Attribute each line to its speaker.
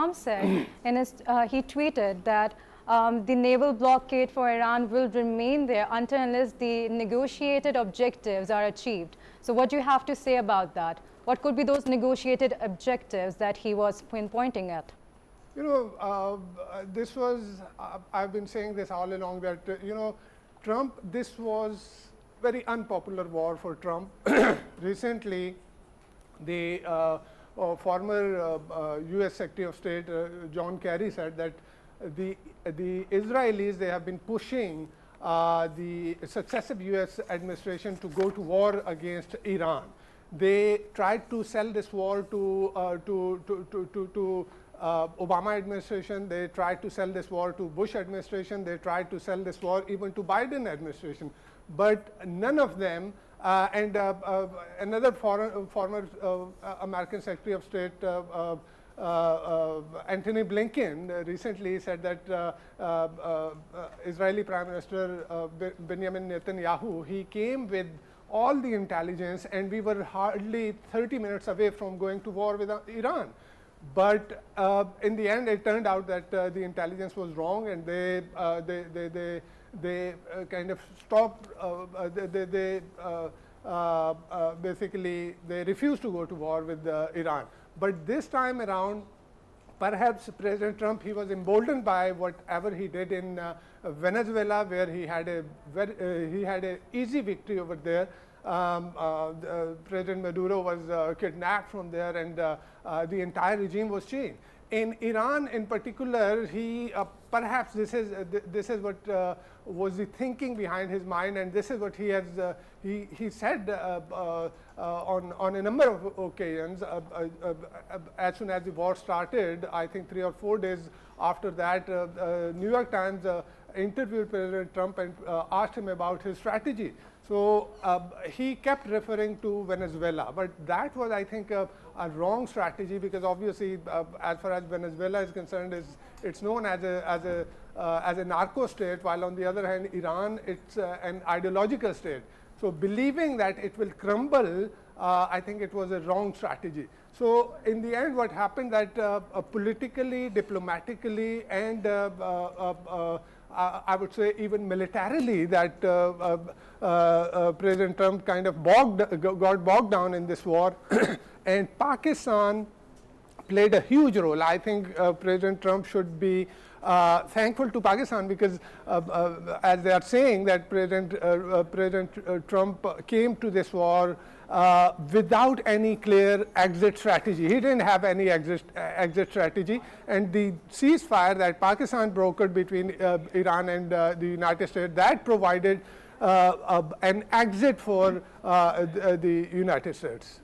Speaker 1: Trump said, he tweeted that the naval blockade for Iran will remain there unless the negotiated objectives are achieved. So what do you have to say about that? What could be those negotiated objectives that he was pinpointing at?
Speaker 2: This was, I've been saying this all along that, Trump, this was very unpopular war for Trump. Recently, the former US Secretary of State, John Kerry, said that the Israelis, they have been pushing the successive US administration to go to war against Iran. They tried to sell this war to Obama administration, they tried to sell this war to Bush administration, they tried to sell this war even to Biden administration. But none of them, another former American Secretary of State, Antony Blinken, recently said that Israeli Prime Minister Benjamin Netanyahu, he came with all the intelligence and we were hardly 30 minutes away from going to war with Iran. But in the end, it turned out that the intelligence was wrong, and they kind of stopped. Basically, they refused to go to war with Iran. But this time around, perhaps President Trump, he was emboldened by whatever he did in Venezuela, where he had a easy victory over there. President Maduro was kidnapped from there, and the entire regime was changed. In Iran, in particular, he perhaps this is what was the thinking behind his mind, and this is what he has he said on a number of occasions. As soon as the war started, I think 3 or 4 days after that, New York Times interviewed President Trump and asked him about his strategy. So he kept referring to Venezuela, but that was, I think, a wrong strategy, because obviously, as far as Venezuela is concerned, it's known as a narco state, while on the other hand, Iran, it's an ideological state. So believing that it will crumble, I think it was a wrong strategy. So in the end, what happened that politically, diplomatically, and I would say even militarily, that President Trump kind of got bogged down in this war, and Pakistan played a huge role. I think President Trump should be thankful to Pakistan, because as they are saying that President Trump came to this war without any clear exit strategy. He didn't have any exit strategy, and the ceasefire that Pakistan brokered between Iran and the United States, that provided an exit for the United States.